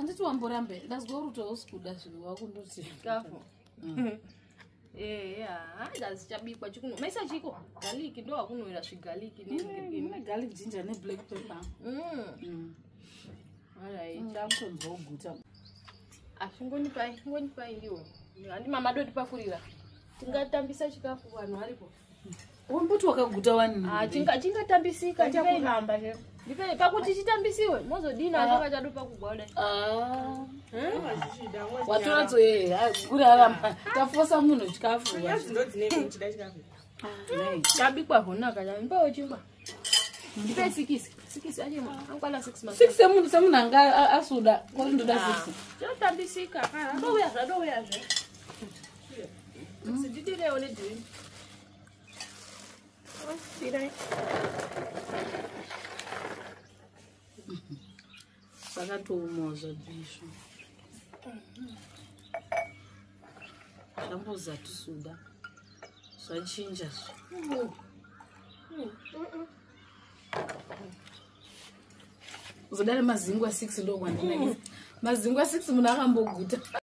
Anditi wamborambe ndazwa ruto usikuda zvinhu wakundoti chikafu. Ndazi chabikwa chikuno. Maisa chiko garlic ndo wakunowera zvigarlic ne garlic ginger ne black pepper. Alright, chakutonzwa uguta. Ngoni pai ndiwo. Handi mama doti pakurira. Tingatambisa chikafu vanhu varipo. Wambuti wakaguta wani? Chingatambisika ndikahamba je. Ndipe pakuti chitambisiwe mozodina zvakachado pakugwada. Watoradzo guri aramba tafosa munhu chikafu. Yazvinodzinenge muchida chikafu. Chabikwa honaka chambawo chingwa. Ndipe 6 aje angwana 6 months. 6 semunhu anga asuda kuti ndoda 6. Chinotambisika kana ndouya zve. Sididire one dream. Sakatoumozva zvisvo. Zvamboza tusuda. Zvachinja zvo. Uzodare mazingwa 6 ndo kwandinenge. Mazingwa 6 munhu akamboguta.